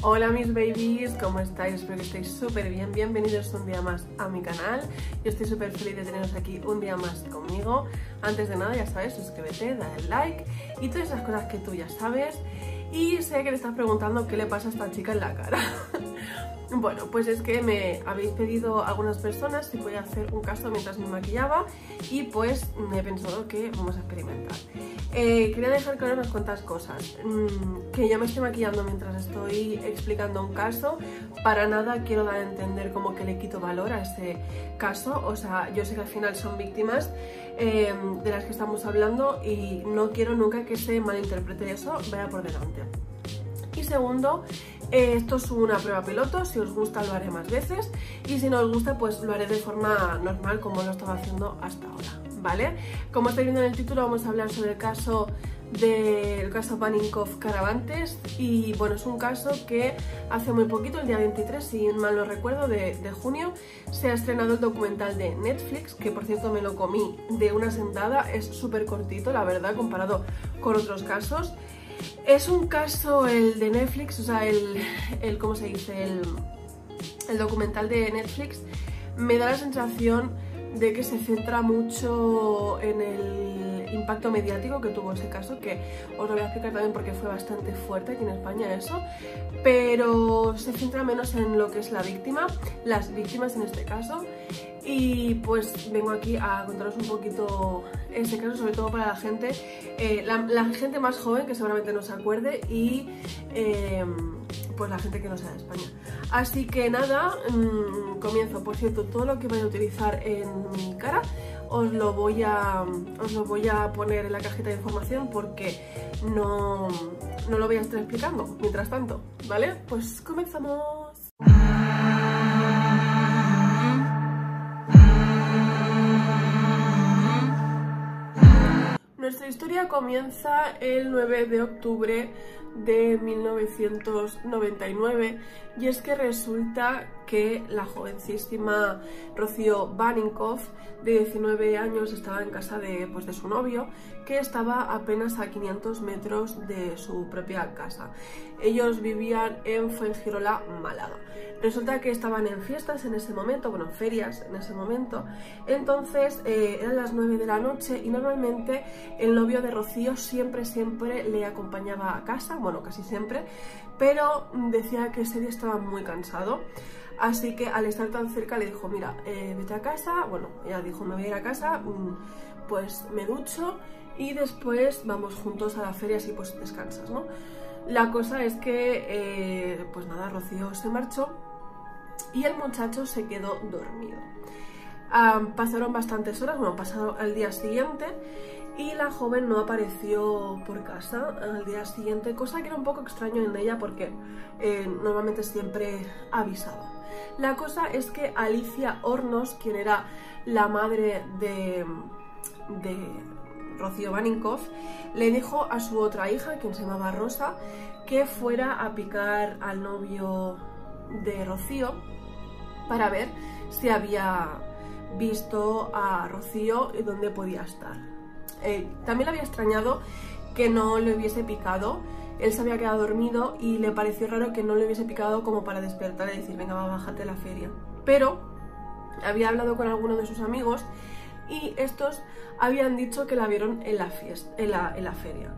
Hola mis babies, ¿cómo estáis? Espero que estéis súper bien. Bienvenidos un día más a mi canal. Yo estoy súper feliz de teneros aquí un día más conmigo. Antes de nada, ya sabes, suscríbete, dale like y todas esas cosas que tú ya sabes. Y sé que te estás preguntando qué le pasa a esta chica en la cara. Bueno, pues es que me habéis pedido algunas personas si podía hacer un caso mientras me maquillaba y pues me he pensado que vamos a experimentar. Quería dejar claro unas cuantas cosas. Que yo me estoy maquillando mientras estoy explicando un caso. Para nada quiero dar a entender como que le quito valor a ese caso. O sea, yo sé que al final son víctimas de las que estamos hablando y no quiero nunca que se malinterprete eso, vaya por delante. Y segundo, esto es una prueba piloto, si os gusta lo haré más veces y si no os gusta pues lo haré de forma normal como lo estaba haciendo hasta ahora, ¿vale? Como estáis viendo en el título vamos a hablar sobre el caso Baninkoff-Caravantes y bueno, es un caso que hace muy poquito, el día 23, si mal no recuerdo, de junio, se ha estrenado el documental de Netflix, que por cierto me lo comí de una sentada, es súper cortito la verdad comparado con otros casos. Es un caso, el de Netflix, o sea, ¿cómo se dice? El documental de Netflix me da la sensación de que se centra mucho en el impacto mediático que tuvo ese caso, que os lo voy a explicar también porque fue bastante fuerte aquí en España eso, pero se centra menos en lo que es la víctima, las víctimas en este caso. Y pues vengo aquí a contaros un poquito ese caso, sobre todo para la gente, la gente más joven que seguramente no se acuerde y pues la gente que no sea de España. Así que nada, comienzo. Por cierto, todo lo que voy a utilizar en mi cara os lo voy a poner en la cajita de información porque no lo voy a estar explicando mientras tanto, ¿vale? Pues comenzamos. Nuestra historia comienza el 9 de octubre de 1999 y es que resulta que la jovencísima Rocío Baninkoff, de 19 años, estaba en casa de su novio, que estaba apenas a 500 metros de su propia casa. Ellos vivían en Fuengirola, Málaga. Resulta que estaban en fiestas en ese momento, bueno, en ferias en ese momento. Entonces eran las 9 de la noche y normalmente el novio de Rocío siempre le acompañaba a casa, bueno, casi siempre, pero decía que ese día estaba muy cansado. Así que al estar tan cerca le dijo, mira, vete a casa. Bueno, ella dijo, me voy a ir a casa, pues me ducho y después vamos juntos a la feria, así pues descansas, ¿no? La cosa es que, pues nada, Rocío se marchó y el muchacho se quedó dormido. Pasaron bastantes horas, bueno, pasado al día siguiente y la joven no apareció por casa al día siguiente, cosa que era un poco extraño en ella porque normalmente siempre avisaba. La cosa es que Alicia Hornos, quien era la madre de Rocío Baninkoff, le dijo a su otra hija, quien se llamaba Rosa, que fuera a picar al novio de Rocío para ver si había visto a Rocío y dónde podía estar. También le había extrañado que no le hubiese picado. Él se había quedado dormido y le pareció raro que no le hubiese picado como para despertar y decir, venga, va, bájate a la feria. Pero había hablado con alguno de sus amigos y estos habían dicho que la vieron en la feria.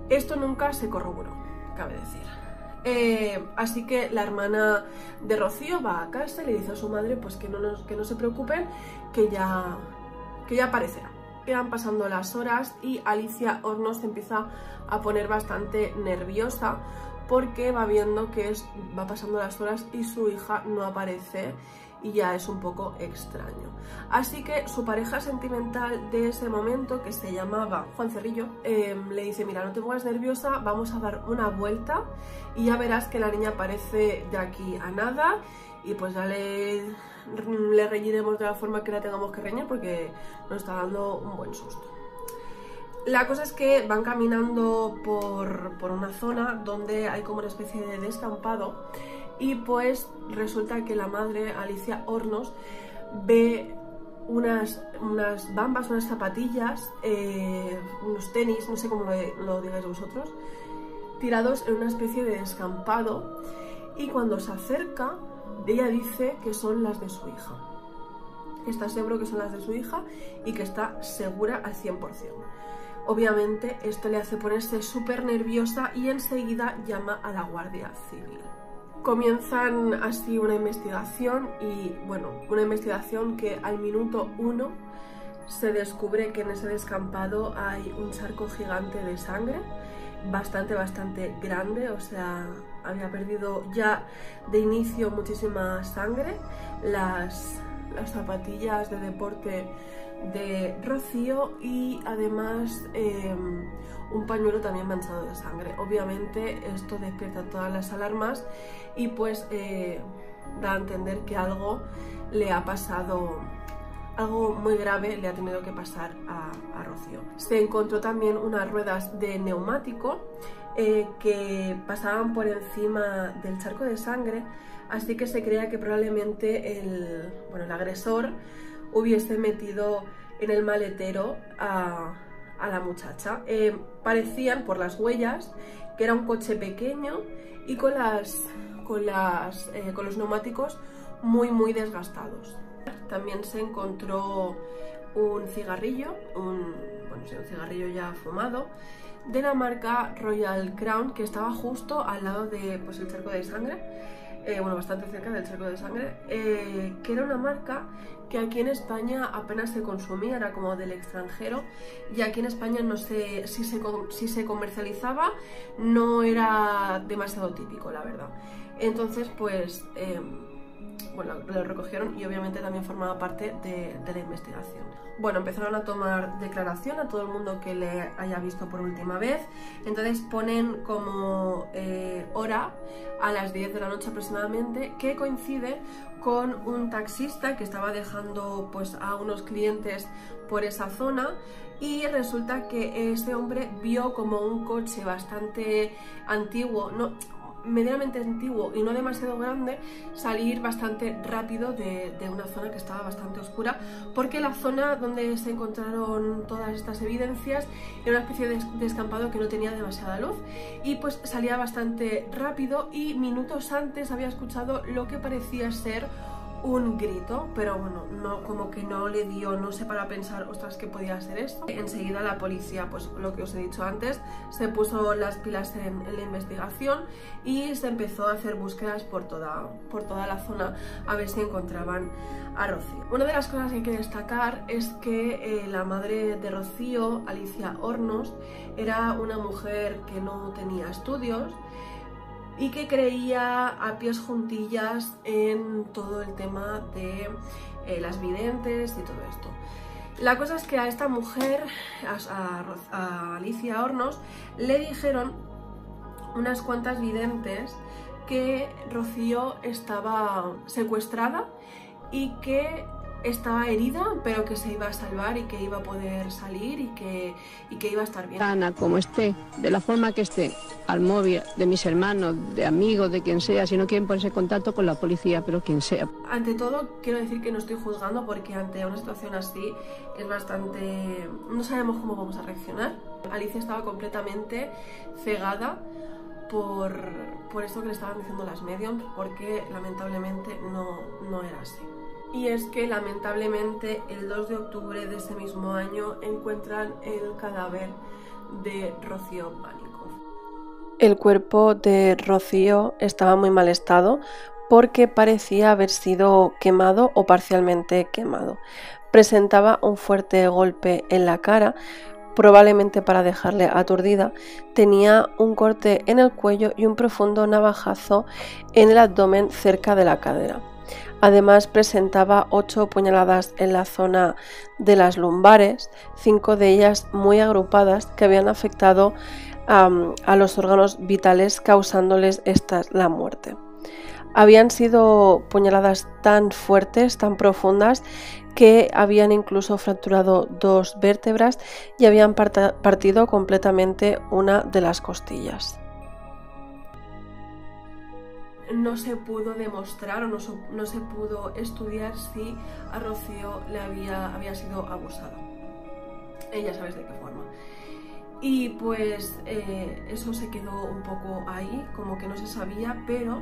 Esto nunca se corroboró, cabe decir. Así que la hermana de Rocío va a casa y le dice a su madre pues que no se preocupen, que ya aparecerá. Quedan pasando las horas y Alicia Hornos se empieza a poner bastante nerviosa porque va viendo que va pasando las horas y su hija no aparece y ya es un poco extraño. Así que su pareja sentimental de ese momento, que se llamaba Juan Cerrillo, le dice, mira, no te pongas nerviosa, vamos a dar una vuelta y ya verás que la niña aparece de aquí a nada y pues ya le reñiremos de la forma que la tengamos que reñir porque nos está dando un buen susto. La cosa es que van caminando por una zona donde hay como una especie de descampado y pues resulta que la madre, Alicia Hornos, ve unas bambas, unas zapatillas, unos tenis, no sé cómo lo digáis vosotros, tirados en una especie de descampado, y cuando se acerca, ella dice que son las de su hija. Está seguro que son las de su hija y que está segura al 100%. Obviamente esto le hace ponerse súper nerviosa y enseguida llama a la Guardia Civil. Comienzan así una investigación y, bueno, una investigación que al minuto 1 se descubre que en ese descampado hay un charco gigante de sangre, bastante grande, o sea, había perdido ya de inicio muchísima sangre. Las zapatillas de deporte de Rocío y además un pañuelo también manchado de sangre. Obviamente esto despierta todas las alarmas y pues da a entender que algo le ha pasado, algo muy grave le ha tenido que pasar a Rocío. Se encontró también unas ruedas de neumático que pasaban por encima del charco de sangre, así que se creía que probablemente el agresor hubiese metido en el maletero a la muchacha. Parecían, por las huellas, que era un coche pequeño y con los neumáticos muy desgastados. También se encontró un cigarrillo, un cigarrillo ya fumado, de la marca Royal Crown, que estaba justo al lado de el charco de sangre, bastante cerca del charco de sangre, que era una marca que aquí en España apenas se consumía, era como del extranjero, y aquí en España no sé si se comercializaba, no era demasiado típico, la verdad. Entonces, pues, lo recogieron y obviamente también formaba parte de la investigación. Bueno, empezaron a tomar declaración a todo el mundo que le haya visto por última vez. Entonces ponen como hora a las 10 de la noche aproximadamente, que coincide con un taxista que estaba dejando pues a unos clientes por esa zona, y resulta que ese hombre vio como un coche bastante antiguo, medianamente antiguo y no demasiado grande, salir bastante rápido de una zona que estaba bastante oscura, porque la zona donde se encontraron todas estas evidencias era una especie de descampado que no tenía demasiada luz, y pues salía bastante rápido, y minutos antes había escuchado lo que parecía ser un grito, pero bueno, como que no le dio, no sé, para pensar, ostras, ¿qué podía ser esto? Enseguida la policía, pues lo que os he dicho antes, se puso las pilas en la investigación y se empezó a hacer búsquedas por toda la zona a ver si encontraban a Rocío. Una de las cosas que hay que destacar es que la madre de Rocío, Alicia Hornos, era una mujer que no tenía estudios y que creía a pies juntillas en todo el tema de las videntes y todo esto. La cosa es que a esta mujer, a Alicia Hornos, le dijeron unas cuantas videntes que Rocío estaba secuestrada y que estaba herida, pero que se iba a salvar y que iba a poder salir y que iba a estar bien. Ana, como esté, de la forma que esté, al móvil de mis hermanos, de amigos, de quien sea, si no quieren ponerse en contacto con la policía, pero quien sea. Ante todo, quiero decir que no estoy juzgando, porque ante una situación así es bastante... no sabemos cómo vamos a reaccionar. Alicia estaba completamente cegada por esto que le estaban diciendo las mediums, porque lamentablemente no era así. Y es que lamentablemente el 2 de octubre de ese mismo año encuentran el cadáver de Rocío Panikov. El cuerpo de Rocío estaba en muy mal estado porque parecía haber sido quemado o parcialmente quemado. Presentaba un fuerte golpe en la cara, probablemente para dejarle aturdida. Tenía un corte en el cuello y un profundo navajazo en el abdomen cerca de la cadera. Además presentaba 8 puñaladas en la zona de las lumbares, 5 de ellas muy agrupadas, que habían afectado a los órganos vitales, causándoles la muerte. Habían sido puñaladas tan fuertes, tan profundas, que habían incluso fracturado 2 vértebras y habían partido completamente una de las costillas. No se pudo demostrar o no se pudo estudiar si a Rocío le había sido abusada. Ella sabes de qué forma. Y pues eso se quedó un poco ahí, como que no se sabía, pero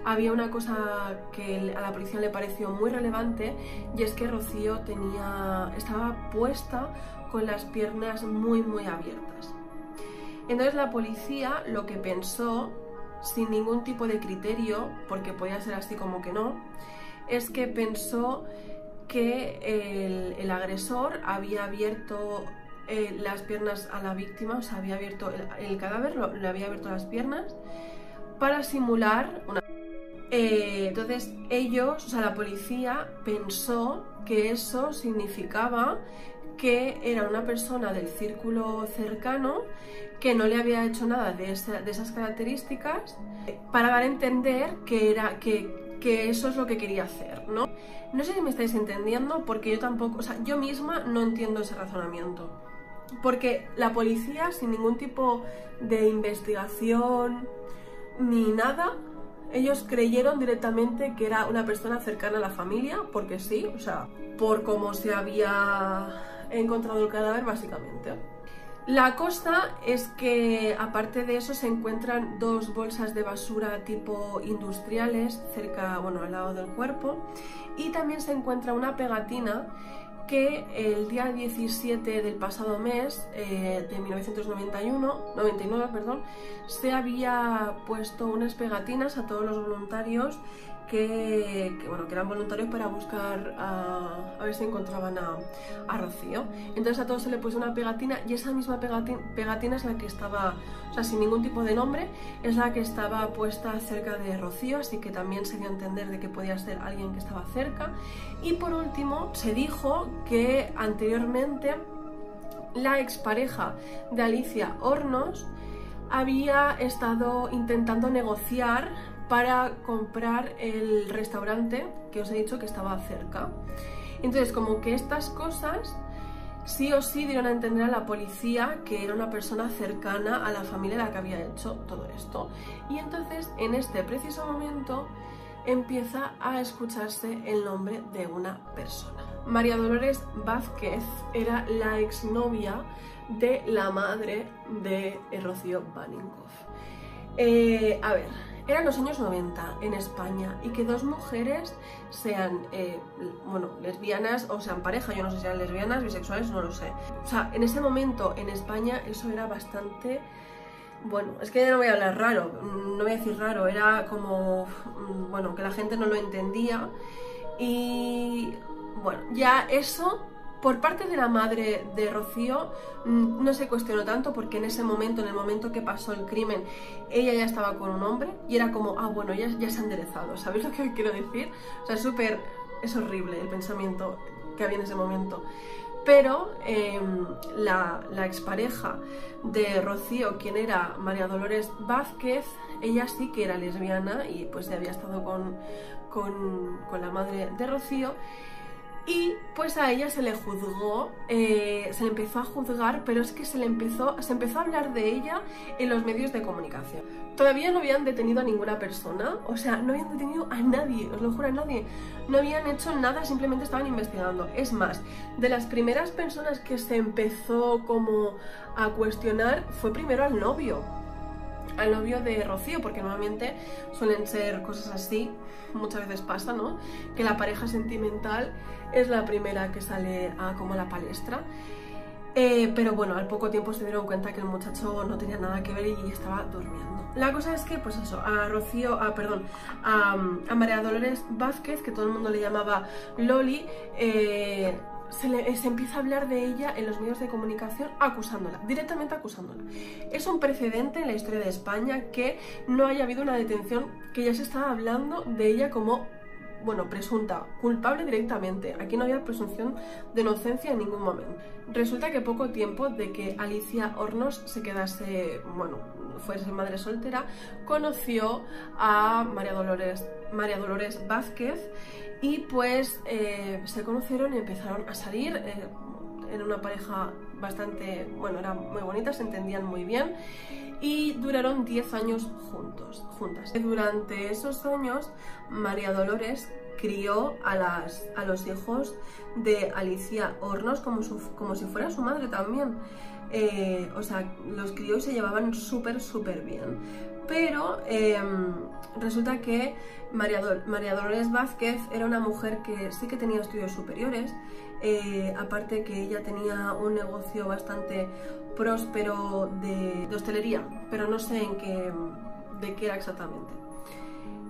había una cosa que a la policía le pareció muy relevante, y es que Rocío estaba puesta con las piernas muy abiertas. Entonces la policía lo que pensó, sin ningún tipo de criterio, porque podía ser así como que no, es que pensó que el agresor había abierto las piernas a la víctima, o sea, había abierto el cadáver, le había abierto las piernas para simular una... entonces ellos, o sea, la policía pensó que eso significaba que era una persona del círculo cercano que no le había hecho nada de esas características, para dar a entender que eso es lo que quería hacer, ¿no? No sé si me estáis entendiendo, porque yo tampoco, o sea, yo misma no entiendo ese razonamiento. Porque la policía, sin ningún tipo de investigación ni nada, ellos creyeron directamente que era una persona cercana a la familia, porque sí, o sea, por cómo se había encontrado el cadáver, básicamente. La cosa es que, aparte de eso, se encuentran 2 bolsas de basura tipo industriales cerca, bueno, al lado del cuerpo, y también se encuentra una pegatina que el día 17 del pasado mes de 1999, se había puesto unas pegatinas a todos los voluntarios que eran voluntarios para buscar a ver si encontraban a Rocío. Entonces a todos se le puso una pegatina, y esa misma pegatina es la que estaba, o sea, sin ningún tipo de nombre, es la que estaba puesta cerca de Rocío, así que también se dio a entender de que podía ser alguien que estaba cerca. Y por último, se dijo que anteriormente la expareja de Alicia Hornos había estado intentando negociar para comprar el restaurante que os he dicho que estaba cerca. Entonces, como que estas cosas sí o sí dieron a entender a la policía que era una persona cercana a la familia a la que había hecho todo esto. Y entonces, en este preciso momento, empieza a escucharse el nombre de una persona. María Dolores Vázquez era la exnovia de la madre de Rocío Baninkoff. A ver, eran los años 90 en España, y que 2 mujeres sean, lesbianas o sean pareja, yo no sé si eran lesbianas, bisexuales, no lo sé. O sea, en ese momento en España eso era bastante... Bueno, es que no voy a hablar raro, no voy a decir raro, era como, bueno, que la gente no lo entendía. Y bueno, ya eso, por parte de la madre de Rocío, no se cuestionó tanto, porque en ese momento, en el momento que pasó el crimen, ella ya estaba con un hombre, y era como, bueno, ya se ha enderezado, ¿sabéis lo que quiero decir? O sea, es horrible el pensamiento que había en ese momento. Pero la expareja de Rocío, quien era María Dolores Vázquez, ella sí que era lesbiana, y pues había estado con la madre de Rocío. Y pues a ella se le juzgó, se le empezó a juzgar, pero es que se empezó a hablar de ella en los medios de comunicación. Todavía no habían detenido a ninguna persona, o sea, no habían detenido a nadie, os lo juro, a nadie. No habían hecho nada, simplemente estaban investigando. Es más, de las primeras personas que se empezó como a cuestionar fue primero al novio de Rocío, porque normalmente suelen ser cosas así, muchas veces pasa, ¿no? Que la pareja sentimental es la primera que sale como a la palestra. Pero bueno, al poco tiempo se dieron cuenta que el muchacho no tenía nada que ver y estaba durmiendo. La cosa es que, pues eso, a María Dolores Vázquez, que todo el mundo le llamaba Loli, se empieza a hablar de ella en los medios de comunicación directamente acusándola. Es un precedente en la historia de España que no haya habido una detención, que ya se estaba hablando de ella como, bueno, presunta, culpable directamente. Aquí no había presunción de inocencia en ningún momento. Resulta que poco tiempo de que Alicia Hornos se quedase, fuese madre soltera, conoció a María Dolores Vázquez, y pues se conocieron y empezaron a salir. Era una pareja bastante, era muy bonita, se entendían muy bien, y duraron 10 años juntas. Durante esos años, María Dolores crió a los hijos de Alicia Hornos como si fuera su madre también. o sea, los críos se llevaban súper bien. Pero resulta que María Dolores Vázquez era una mujer que sí que tenía estudios superiores, aparte que ella tenía un negocio bastante próspero de hostelería, pero no sé de qué era exactamente.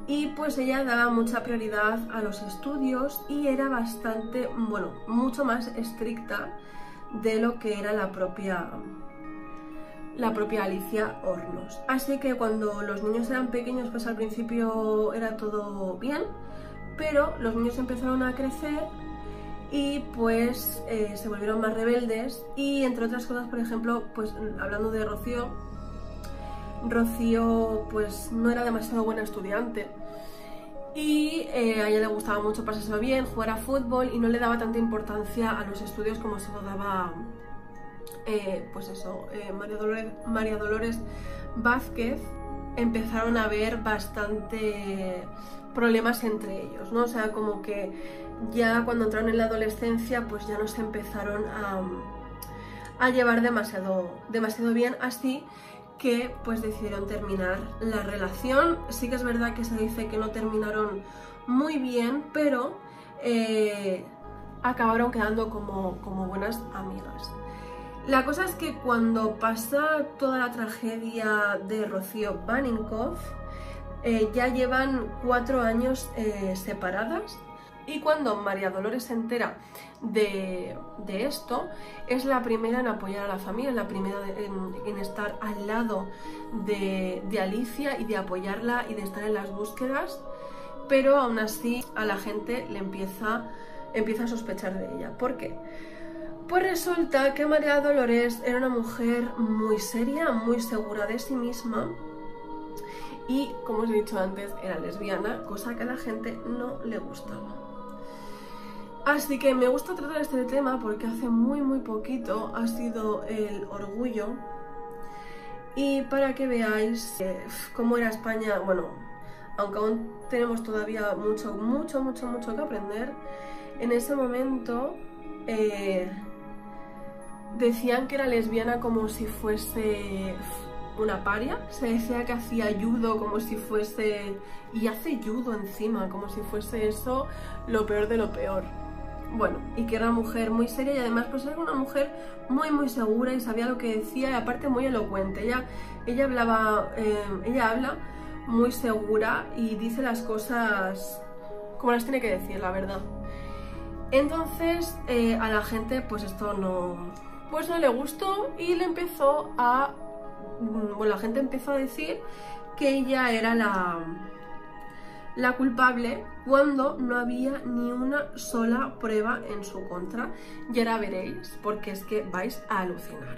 Y pues ella daba mucha prioridad a los estudios y era bastante, bueno, mucho más estricta de lo que era la propia Alicia Hornos. Así que cuando los niños eran pequeños, pues al principio era todo bien, pero los niños empezaron a crecer y pues se volvieron más rebeldes y, entre otras cosas, por ejemplo, pues hablando de Rocío pues no era demasiado buena estudiante y a ella le gustaba mucho pasárselo bien, jugar a fútbol y no le daba tanta importancia a los estudios como se lo daba pues eso, María Dolores Vázquez. Empezaron a haber bastante problemas entre ellos, ¿no? O sea, como que ya cuando entraron en la adolescencia pues ya no se empezaron a llevar demasiado bien, así que pues decidieron terminar la relación. Sí que es verdad que se dice que no terminaron muy bien, pero acabaron quedando como buenas amigas. La cosa es que cuando pasa toda la tragedia de Rocío Baninkoff, ya llevan 4 años separadas, y cuando María Dolores se entera de esto, es la primera en apoyar a la familia, la primera en estar al lado de Alicia y de apoyarla y de estar en las búsquedas, pero aún así a la gente le empieza a sospechar de ella. ¿Por qué? Pues resulta que María Dolores era una mujer muy seria, muy segura de sí misma y, como os he dicho antes, era lesbiana, cosa que a la gente no le gustaba. Así que me gusta tratar este tema porque hace muy poquito ha sido el orgullo, y para que veáis cómo era España, bueno, aunque aún tenemos todavía mucho que aprender, en ese momento decían que era lesbiana como si fuese una paria. Se decía que hacía judo como si fuese... y hace judo encima, como si fuese eso lo peor de lo peor. Bueno, y que era una mujer muy seria y además pues era una mujer muy segura y sabía lo que decía, y aparte muy elocuente. Ella habla muy segura y dice las cosas como las tiene que decir, la verdad. Entonces a la gente pues esto no le gustó y le empezó a... bueno, la gente empezó a decir que ella era la culpable cuando no había ni una sola prueba en su contra. Y ahora veréis, porque es que vais a alucinar.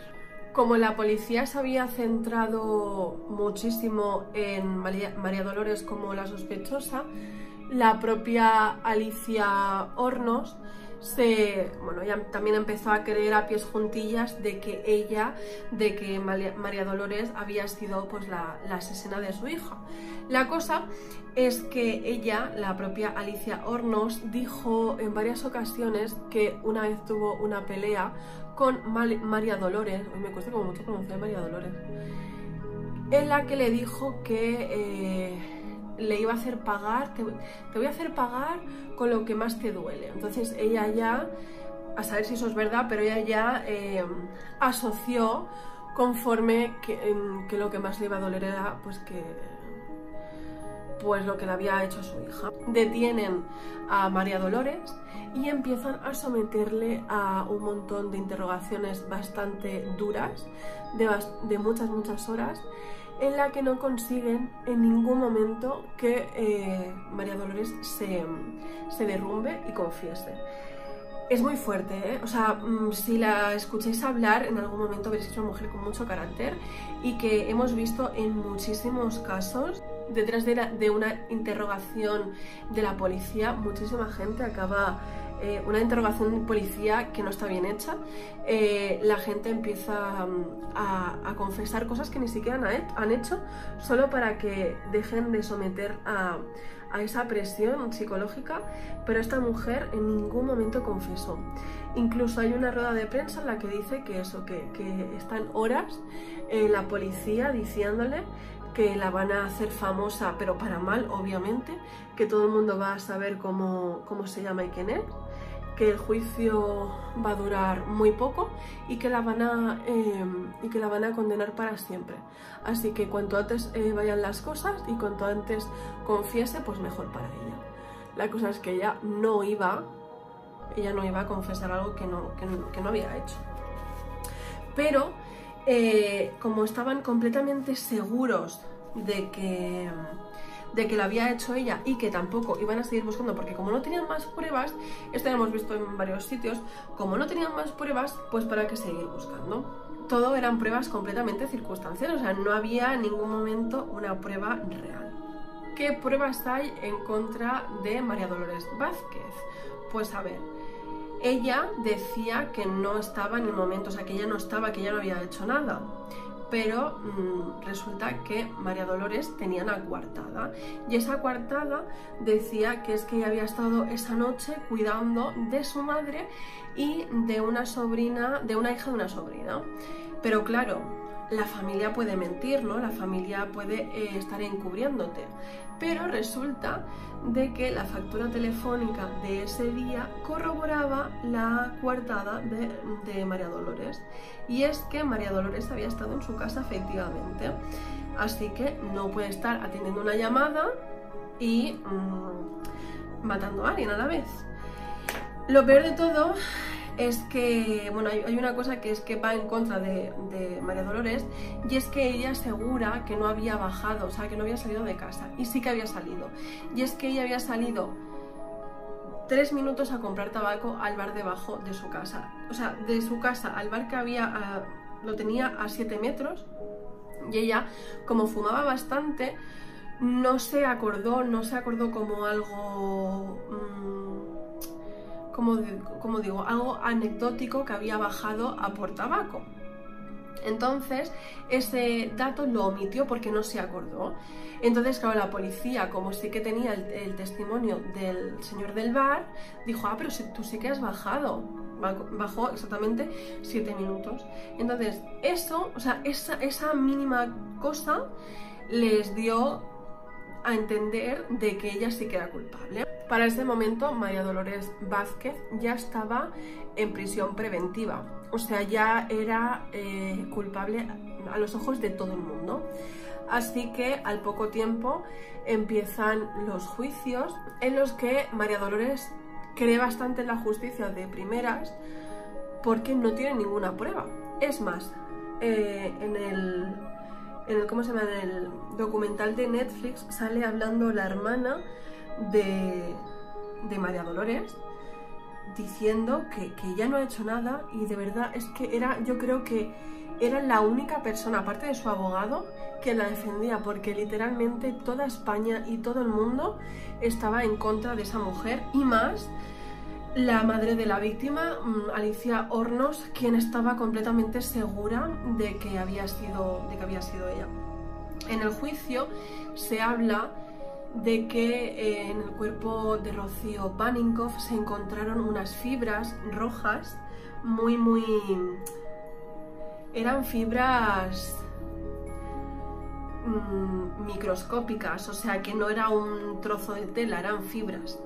Como la policía se había centrado muchísimo en María Dolores como la sospechosa, la propia Alicia Hornos ya también empezó a creer a pies juntillas de que María Dolores había sido pues la asesina de su hija. La cosa es que ella, la propia Alicia Hornos, dijo en varias ocasiones que una vez tuvo una pelea con María Dolores, hoy me cuesta como mucho pronunciar María Dolores, en la que le dijo que le iba a hacer pagar, te voy a hacer pagar con lo que más te duele. Entonces ella ya, a saber si eso es verdad, pero ella ya asoció conforme que lo que más le iba a doler era pues lo que le había hecho a su hija. Detienen a María Dolores y empiezan a someterle a un montón de interrogaciones bastante duras, de muchas horas, en la que no consiguen en ningún momento que María Dolores se derrumbe y confiese. Es muy fuerte, ¿eh? O sea, si la escucháis hablar, en algún momento veréis que es una mujer con mucho carácter y que hemos visto en muchísimos casos, detrás de una interrogación de la policía, muchísima gente acaba... una interrogación de policía que no está bien hecha, la gente empieza a confesar cosas que ni siquiera han hecho, solo para que dejen de someter a esa presión psicológica, pero esta mujer en ningún momento confesó. Incluso hay una rueda de prensa en la que dice que eso, que están horas la policía diciéndole que la van a hacer famosa, pero para mal, obviamente, que todo el mundo va a saber cómo se llama y quién es, que el juicio va a durar muy poco y que la van a condenar para siempre. Así que cuanto antes vayan las cosas y cuanto antes confiese, pues mejor para ella. La cosa es que ella no iba a confesar algo que no había hecho. Pero como estaban completamente seguros de que lo había hecho ella y que tampoco iban a seguir buscando, porque como no tenían más pruebas, esto ya lo hemos visto en varios sitios, como no tenían más pruebas, pues para qué seguir buscando. Todo eran pruebas completamente circunstanciales, o sea, no había en ningún momento una prueba real. ¿Qué pruebas hay en contra de María Dolores Vázquez? Pues a ver, ella decía que no estaba en el momento, o sea, que ella no estaba, que ella no había hecho nada. Pero resulta que María Dolores tenía una coartada y esa coartada decía que es que ella había estado esa noche cuidando de su madre y de una sobrina, de una hija de una sobrina. Pero claro, la familia puede mentir, ¿no? La familia puede estar encubriéndote. Pero resulta de que la factura telefónica de ese día corroboraba la coartada de María Dolores. Y es que María Dolores había estado en su casa efectivamente. Así que no puede estar atendiendo una llamada y matando a alguien a la vez. Lo peor de todo es que, bueno, hay una cosa que es que va en contra de María Dolores, y es que ella asegura que no había bajado, o sea, que no había salido de casa, y sí que había salido. Y es que ella había salido 3 minutos a comprar tabaco al bar debajo de su casa. O sea, de su casa al bar que había, lo tenía a 7 metros, y ella, como fumaba bastante, no se acordó como algo... como digo, algo anecdótico que había bajado a por tabaco. Entonces, ese dato lo omitió porque no se acordó. Entonces, claro, la policía, como sí que tenía el testimonio del señor del bar, dijo, ah, pero si tú sí que has bajado. Bajó exactamente 7 minutos. Entonces, eso, o sea, esa mínima cosa les dio a entender de que ella sí que era culpable. Para ese momento, María Dolores Vázquez ya estaba en prisión preventiva, o sea, ya era culpable a los ojos de todo el mundo. Así que al poco tiempo empiezan los juicios en los que María Dolores cree bastante en la justicia de primeras porque no tiene ninguna prueba. Es más, en el documental de Netflix sale hablando la hermana de María Dolores diciendo que ella no ha hecho nada, y de verdad es que yo creo que era la única persona, aparte de su abogado, que la defendía, porque literalmente toda España y todo el mundo estaba en contra de esa mujer, y más la madre de la víctima, Alicia Hornos, quien estaba completamente segura de que había sido ella. En el juicio se habla de que en el cuerpo de Rocío Baninkoff se encontraron unas fibras rojas eran fibras microscópicas, o sea que no era un trozo de tela, eran fibras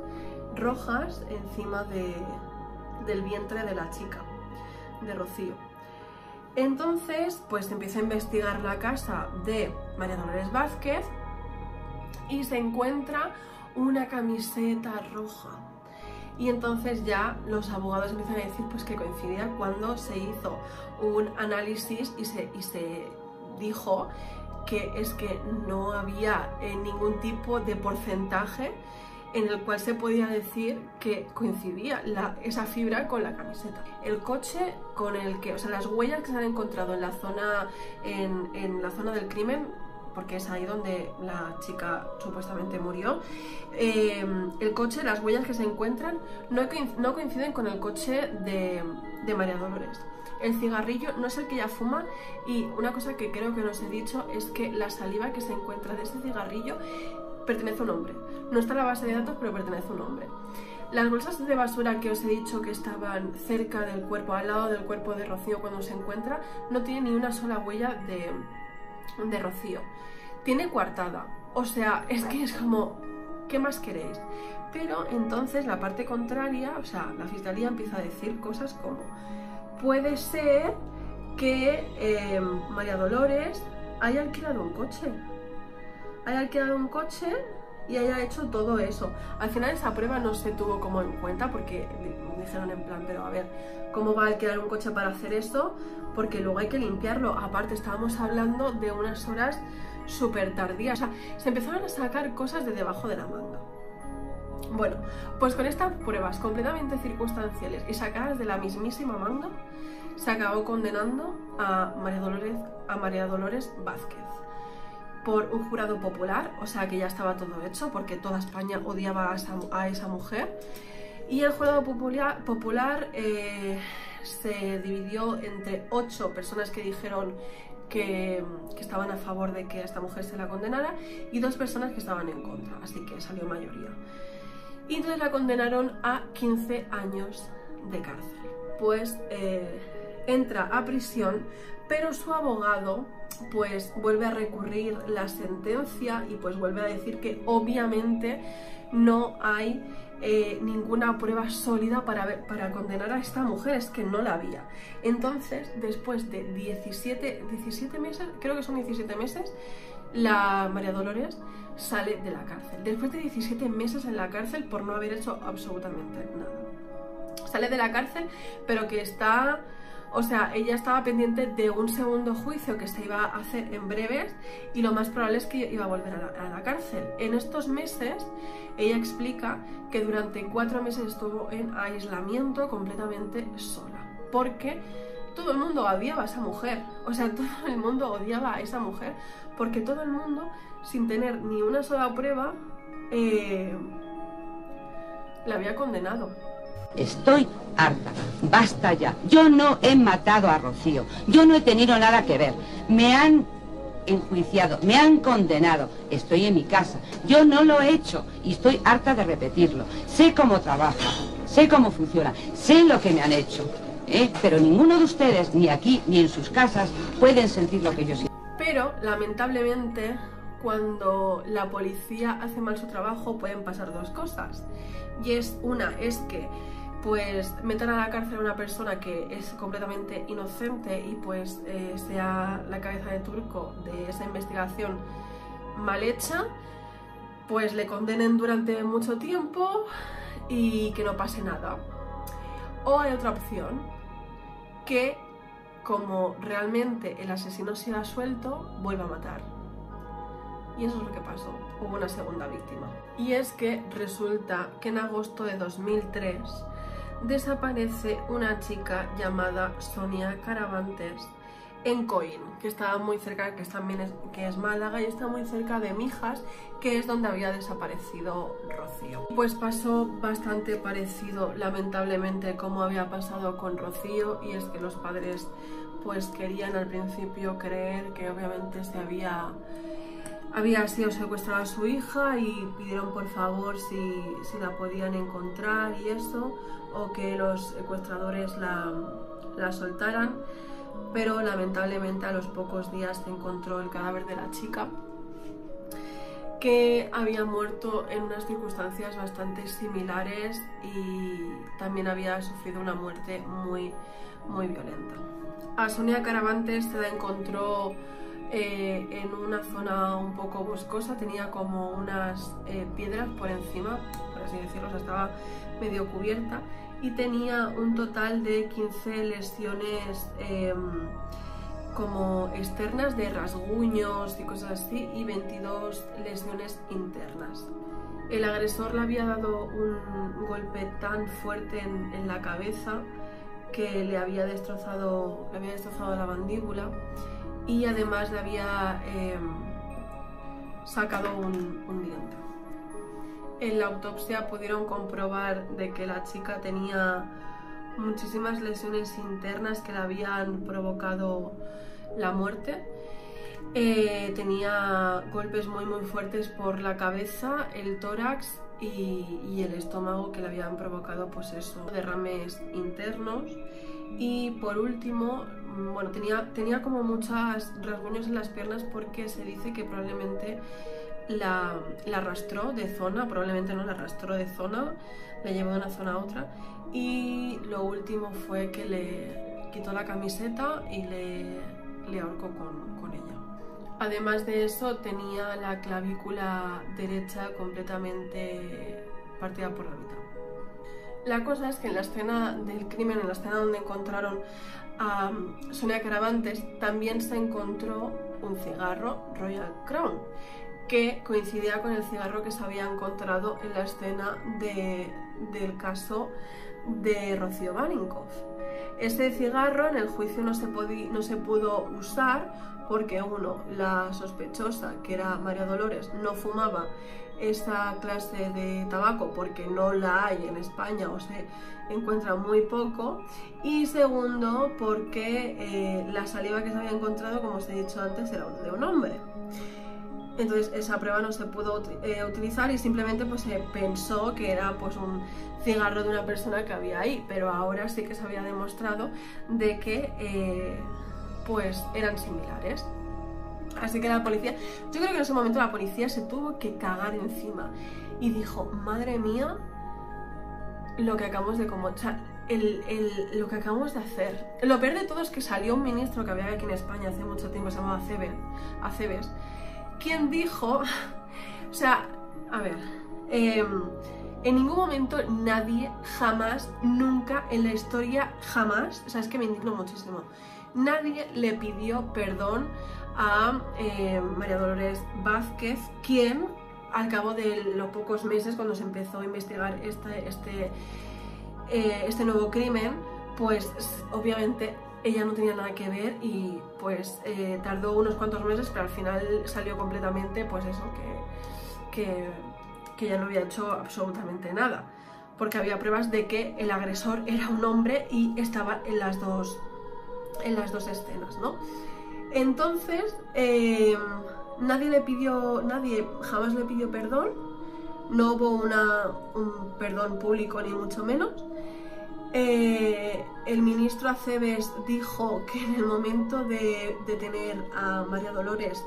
rojas encima del vientre de la chica, de Rocío. Entonces, pues empieza a investigar la casa de María Dolores Vázquez y se encuentra una camiseta roja. Y entonces ya los abogados empiezan a decir pues que coincidía cuando se hizo un análisis y se dijo que es que no había ningún tipo de porcentaje en el cual se podía decir que coincidía esa fibra con la camiseta. El coche con el que, o sea, las huellas que se han encontrado en la zona del crimen, porque es ahí donde la chica supuestamente murió, el coche, las huellas que se encuentran no coinciden con el coche de María Dolores. El cigarrillo no es el que ella fuma, y una cosa que creo que no os he dicho es que la saliva que se encuentra de ese cigarrillo pertenece a un hombre. No está en la base de datos, pero pertenece a un hombre. Las bolsas de basura que os he dicho que estaban cerca del cuerpo, al lado del cuerpo de Rocío cuando se encuentra, no tiene ni una sola huella de Rocío. Tiene coartada, o sea, es que es como, ¿qué más queréis? Pero entonces la parte contraria, o sea, la fiscalía empieza a decir cosas como, puede ser que María Dolores haya alquilado un coche. Y haya hecho todo eso. Al final esa prueba no se tuvo como en cuenta porque dijeron en plan, pero a ver, ¿cómo va a alquilar un coche para hacer eso? Porque luego hay que limpiarlo. Aparte estábamos hablando de unas horas súper tardías. O sea, se empezaron a sacar cosas de debajo de la manga. Bueno, pues con estas pruebas completamente circunstanciales y sacadas de la mismísima manga, se acabó condenando a María Dolores Vázquez por un jurado popular, o sea que ya estaba todo hecho porque toda España odiaba a esa mujer, y el jurado popular se dividió entre 8 personas que dijeron que estaban a favor de que a esta mujer se la condenara y 2 personas que estaban en contra, así que salió mayoría. Y entonces la condenaron a 15 años de cárcel. Pues entra a prisión, pero su abogado pues vuelve a recurrir la sentencia y pues vuelve a decir que obviamente no hay ninguna prueba sólida para condenar a esta mujer, es que no la había. Entonces, después de 17 meses, creo que son 17 meses, la María Dolores sale de la cárcel. Después de 17 meses en la cárcel por no haber hecho absolutamente nada. Sale de la cárcel, pero que está... O sea, ella estaba pendiente de un segundo juicio que se iba a hacer en breves y lo más probable es que iba a volver a la cárcel. En estos meses, ella explica que durante 4 meses estuvo en aislamiento completamente sola. Porque todo el mundo odiaba a esa mujer. O sea, todo el mundo odiaba a esa mujer porque todo el mundo, sin tener ni una sola prueba, la había condenado. Estoy harta, basta ya. Yo no he matado a Rocío, yo no he tenido nada que ver. Me han enjuiciado, me han condenado. Estoy en mi casa, yo no lo he hecho y estoy harta de repetirlo. Sé cómo trabaja, sé cómo funciona, sé lo que me han hecho. Pero ninguno de ustedes, ni aquí ni en sus casas, pueden sentir lo que yo siento. Pero, lamentablemente, cuando la policía hace mal su trabajo pueden pasar 2 cosas. Y una es que pues metan a la cárcel a una persona que es completamente inocente y pues sea la cabeza de turco de esa investigación mal hecha, pues le condenen durante mucho tiempo y que no pase nada. O hay otra opción, que como realmente el asesino se ha suelto, vuelva a matar. Y eso es lo que pasó, hubo una segunda víctima. Y es que resulta que en agosto de 2003 desaparece una chica llamada Sonia Caravantes en Coín, que estaba muy cerca, que es Málaga, y está muy cerca de Mijas, que es donde había desaparecido Rocío. Pues pasó bastante parecido, lamentablemente, como había pasado con Rocío, y es que los padres pues querían al principio creer que obviamente se había sido secuestrada a su hija y pidieron por favor si la podían encontrar y eso, o que los secuestradores la soltaran, pero lamentablemente a los pocos días se encontró el cadáver de la chica, que había muerto en unas circunstancias bastante similares y también había sufrido una muerte muy, muy violenta. A Sonia Caravantes se la encontró en una zona un poco boscosa, tenía como unas piedras por encima, por así decirlo, o sea, estaba medio cubierta, y tenía un total de 15 lesiones como externas de rasguños y cosas así, y 22 lesiones internas. El agresor le había dado un golpe tan fuerte en la cabeza que le había destrozado la mandíbula, y además le había sacado un diente. En la autopsia pudieron comprobar de que la chica tenía muchísimas lesiones internas que le habían provocado la muerte, Tenía golpes muy fuertes por la cabeza, el tórax y el estómago, que le habían provocado pues eso, derrames internos. Y por último, bueno, tenía como muchos rasguños en las piernas, porque se dice que probablemente la arrastró de zona, probablemente no la arrastró de zona, la llevó de una zona a otra. Y lo último fue que le quitó la camiseta y le ahorcó con ella. Además de eso, tenía la clavícula derecha completamente partida por la mitad. La cosa es que en la escena del crimen, en la escena donde encontraron a Sonia Caravantes, también se encontró un cigarro Royal Crown, que coincidía con el cigarro que se había encontrado en la escena del caso de Rocío Barinkoff. Ese cigarro en el juicio no se pudo usar porque, uno, la sospechosa, que era María Dolores, no fumaba esa clase de tabaco porque no la hay en España o se encuentra muy poco, y segundo, porque la saliva que se había encontrado, como os he dicho antes, era de un hombre. Entonces esa prueba no se pudo utilizar y simplemente pues se pensó que era pues un cigarro de una persona que había ahí, pero ahora sí que se había demostrado de que pues eran similares. Así que la policía, yo creo que en ese momento la policía se tuvo que cagar encima y dijo: madre mía, lo que acabamos de lo que acabamos de hacer. Lo peor de todo es que salió un ministro que había aquí en España hace mucho tiempo, se llamaba Aceves, quien dijo, o sea, a ver, en ningún momento nadie, jamás, nunca en la historia, jamás, o sea, es que me indigno muchísimo, nadie le pidió perdón a María Dolores Vázquez, quien al cabo de los pocos meses, cuando se empezó a investigar este nuevo crimen, pues obviamente ella no tenía nada que ver y pues tardó unos cuantos meses, pero al final salió completamente, pues eso, que ella no había hecho absolutamente nada, porque había pruebas de que el agresor era un hombre y estaba en las dos escenas, ¿no? Entonces nadie jamás le pidió perdón, no hubo un perdón público ni mucho menos. El ministro Aceves dijo que en el momento de detener a María Dolores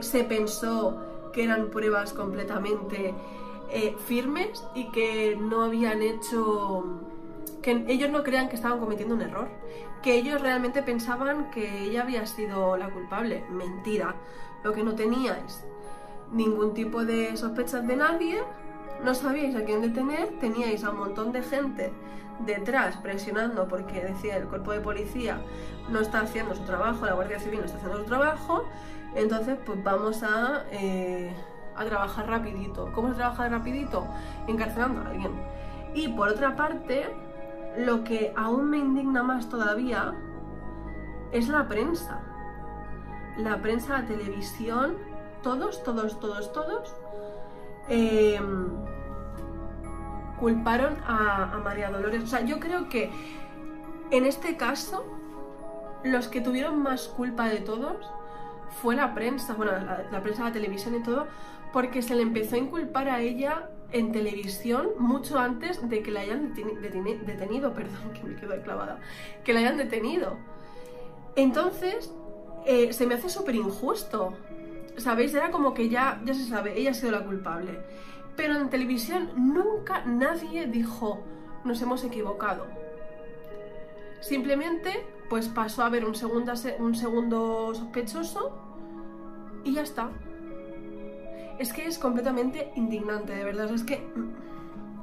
se pensó que eran pruebas completamente firmes y que no habían hecho, que ellos no creían que estaban cometiendo un error, que ellos realmente pensaban que ella había sido la culpable. Mentira, lo que no teníais ningún tipo de sospechas de nadie, no sabíais a quién detener, teníais a un montón de gente detrás presionando porque decía el cuerpo de policía no está haciendo su trabajo, la Guardia Civil no está haciendo su trabajo, entonces pues vamos a trabajar rapidito. ¿Cómo se trabaja rapidito? Encarcelando a alguien. Y por otra parte, lo que aún me indigna más todavía es la prensa. La prensa, la televisión, todos culparon a María Dolores. O sea, yo creo que en este caso los que tuvieron más culpa de todos fue la prensa, bueno, la prensa, la televisión y todo, porque se le empezó a inculpar a ella en televisión mucho antes de que la hayan detenido, perdón, que me quedo ahí clavada, que la hayan detenido. Entonces, se me hace súper injusto, ¿sabéis? Era como que ya se sabe, ella ha sido la culpable. Pero en televisión nunca nadie dijo, nos hemos equivocado. Simplemente, pues pasó a haber un segundo sospechoso y ya está. Es que es completamente indignante, de verdad, es que...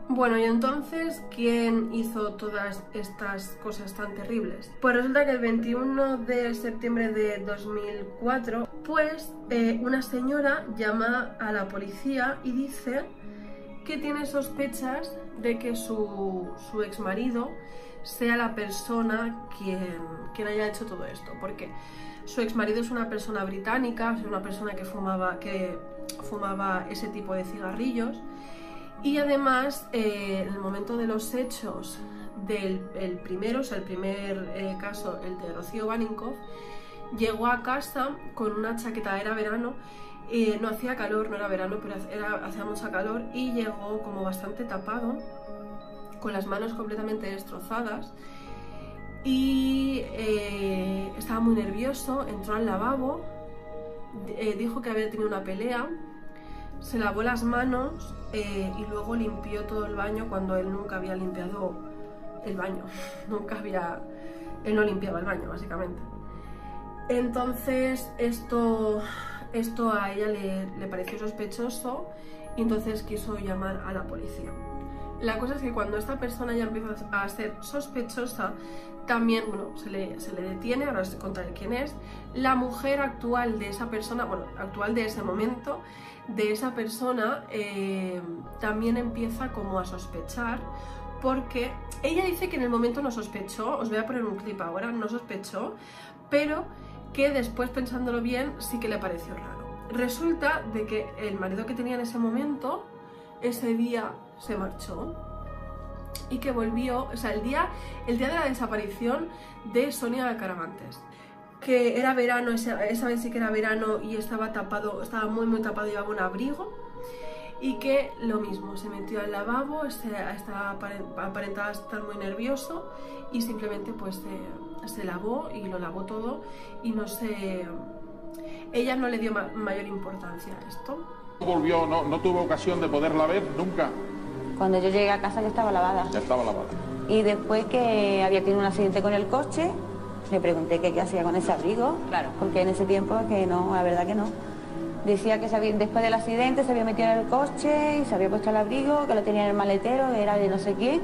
Bueno, y entonces, ¿quién hizo todas estas cosas tan terribles? Pues resulta que el 21 de septiembre de 2004, pues una señora llama a la policía y dice que tiene sospechas de que su exmarido sea la persona quien haya hecho todo esto, porque su exmarido es una persona británica, es una persona que fumaba ese tipo de cigarrillos. Y además, en el momento de los hechos del primero, o sea, el primer caso, el de Rocío Barinkoff, Llegó a casa con una chaqueta, era verano, no hacía calor, no era verano, pero hacía mucha calor, y llegó como bastante tapado, con las manos completamente destrozadas, y estaba muy nervioso. Entró al lavabo, dijo que había tenido una pelea, se lavó las manos y luego limpió todo el baño cuando él nunca había limpiado el baño, él no limpiaba el baño básicamente. Entonces esto a ella le pareció sospechoso y entonces quiso llamar a la policía. La cosa es que cuando esta persona ya empieza a ser sospechosa, también, bueno, se le detiene. Ahora os contaré quién es. La mujer actual de esa persona, bueno, actual de ese momento, de esa persona, también empieza como a sospechar, porque ella dice que en el momento no sospechó, os voy a poner un clip ahora, no sospechó, pero que después, pensándolo bien, sí que le pareció raro. Resulta de que el marido que tenía en ese momento, ese día se marchó y que volvió, o sea, el día de la desaparición de Sonia Caravantes, que era verano, esa vez sí que era verano y estaba tapado, estaba muy tapado, llevaba un abrigo, y que lo mismo, se metió al lavabo, aparentaba estar muy nervioso y simplemente pues se lavó y lo lavó todo, y ella no le dio mayor importancia a esto. Volvió, no tuvo ocasión de poderla ver nunca. Cuando yo llegué a casa ya estaba lavada. Ya estaba lavada. Y después que había tenido un accidente con el coche, le pregunté qué hacía con ese abrigo. Claro. Porque en ese tiempo que no, la verdad que no. Decía que después del accidente se había metido en el coche y se había puesto el abrigo, que lo tenía en el maletero, que era de no sé quién.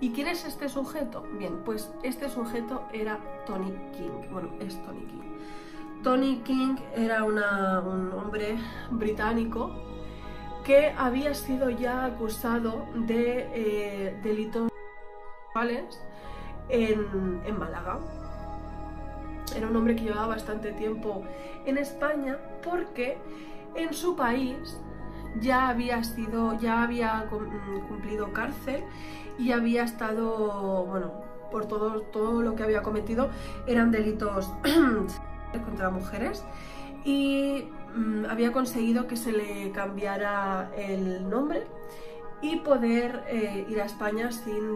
¿Y quién es este sujeto? Bien, pues este sujeto era Tony King. Bueno, es Tony King. Tony King era un hombre británico que había sido ya acusado de delitos sexuales en Málaga. Era un hombre que llevaba bastante tiempo en España, porque en su país ya había cumplido cárcel y había estado, bueno, por todo lo que había cometido eran delitos contra mujeres, y había conseguido que se le cambiara el nombre y poder ir a España sin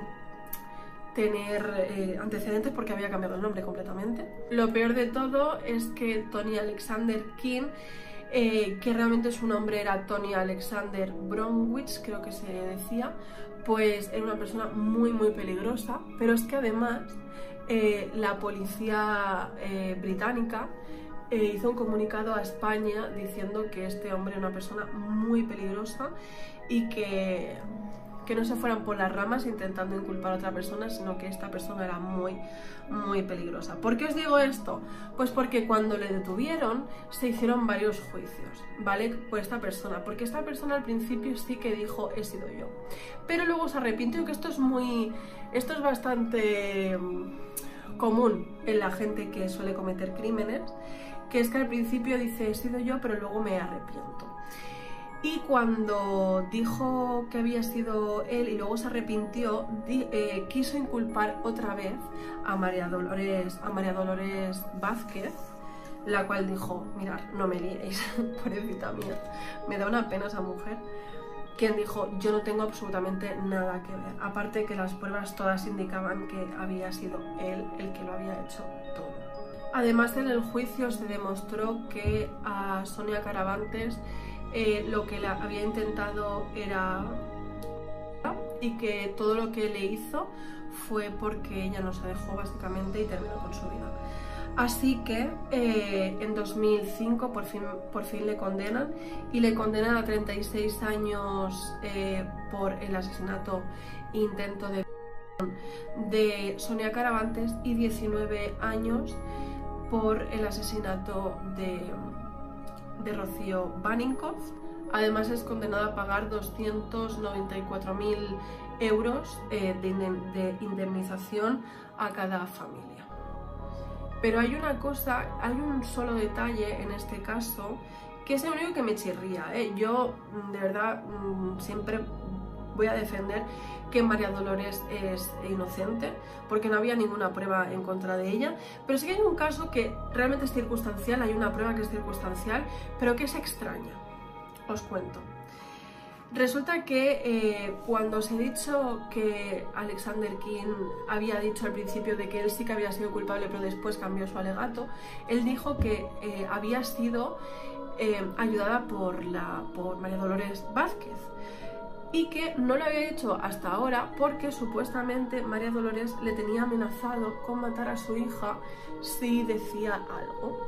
tener antecedentes, porque había cambiado el nombre completamente. Lo peor de todo es que Tony Alexander King, que realmente su nombre era Tony Alexander Bromwich, creo que se decía, pues era una persona muy peligrosa, pero es que además la policía británica hizo un comunicado a España diciendo que este hombre era una persona muy peligrosa y que no se fueran por las ramas intentando inculpar a otra persona, sino que esta persona era muy peligrosa. ¿Por qué os digo esto? Pues porque cuando le detuvieron se hicieron varios juicios, ¿vale? Por esta persona, porque esta persona al principio sí que dijo he sido yo, pero luego se arrepintió, que esto es bastante común en la gente que suele cometer crímenes, que es que al principio dice he sido yo, pero luego me arrepiento. Y cuando dijo que había sido él y luego se arrepintió, quiso inculpar otra vez a María Dolores Vázquez, la cual dijo, mirad, no me liéis, pobrecita mía, me da una pena esa mujer, quien dijo, yo no tengo absolutamente nada que ver, aparte que las pruebas todas indicaban que había sido él el que lo había hecho todo. Además, en el juicio se demostró que a Sonia Caravantes lo que la había intentado era, y que todo lo que le hizo fue porque ella no se dejó básicamente y terminó con su vida. Así que en 2005 por fin le condenan, y le condenan a 36 años por el asesinato intento de Sonia Caravantes y 19 años por el asesinato de Rocío Baninkoff. Además es condenada a pagar 294.000 euros de indemnización a cada familia. Pero hay una cosa, hay un solo detalle en este caso que es el único que me chirría, Yo de verdad siempre voy a defender que María Dolores es inocente, porque no había ninguna prueba en contra de ella, pero sí que hay un caso que realmente es circunstancial, hay una prueba que es circunstancial, pero que es extraña. Os cuento. Resulta que cuando os he dicho que Alexander King había dicho al principio de que él sí que había sido culpable, pero después cambió su alegato, él dijo que había sido ayudada por María Dolores Vázquez, y que no lo había hecho hasta ahora porque supuestamente María Dolores le tenía amenazado con matar a su hija si decía algo.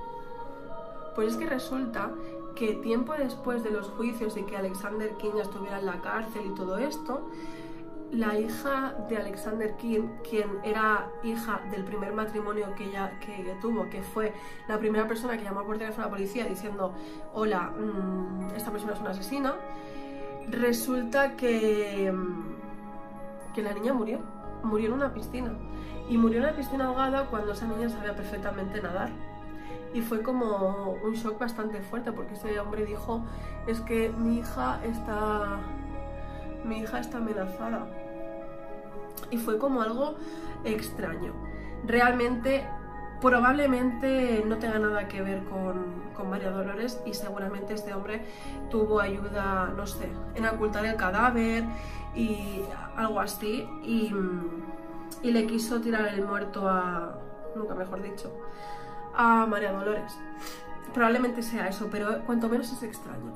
Pues es que resulta que tiempo después de los juicios y que Alexander King ya estuviera en la cárcel y todo esto, la hija de Alexander King, quien era hija del primer matrimonio que ella tuvo, que fue la primera persona que llamó por teléfono a la policía diciendo hola, esta persona es una asesina, resulta que la niña murió en una piscina, y murió en una piscina ahogada cuando esa niña sabía perfectamente nadar. Y fue como un shock bastante fuerte, porque ese hombre dijo, es que mi hija está amenazada. Y fue como algo extraño. Realmente, probablemente no tenga nada que ver con María Dolores, y seguramente este hombre tuvo ayuda, no sé, en ocultar el cadáver y algo así, y le quiso tirar el muerto nunca mejor dicho, a María Dolores. Probablemente sea eso, pero cuanto menos es extraño.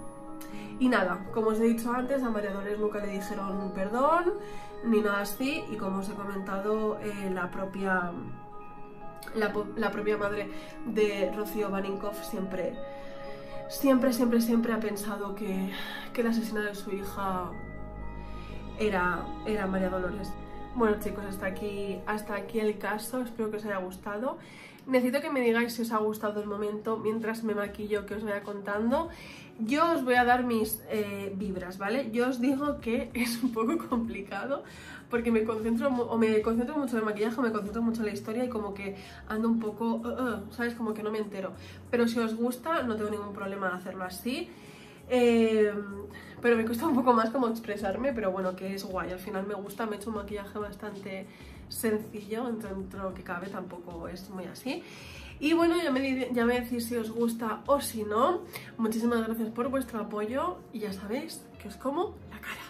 Y nada, como os he dicho antes, a María Dolores nunca le dijeron perdón ni nada así, y como os he comentado, la propia madre de Rocío Baninkoff siempre ha pensado que la asesina de su hija era María Dolores. Bueno chicos, hasta aquí el caso, espero que os haya gustado. Necesito que me digáis si os ha gustado el momento mientras me maquillo que os voy contando. Yo os voy a dar mis vibras, ¿vale? Yo os digo que es un poco complicado porque me concentro mucho en el maquillaje, me concentro mucho en la historia y como que ando un poco, ¿sabes? Como que no me entero. Pero si os gusta, no tengo ningún problema en hacerlo así. Pero me cuesta un poco más como expresarme, pero bueno, que es guay, al final me gusta, me he hecho un maquillaje bastante sencillo, dentro de lo que cabe, tampoco es muy así. Y bueno, ya me decís si os gusta o si no. Muchísimas gracias por vuestro apoyo y ya sabéis que os como la cara.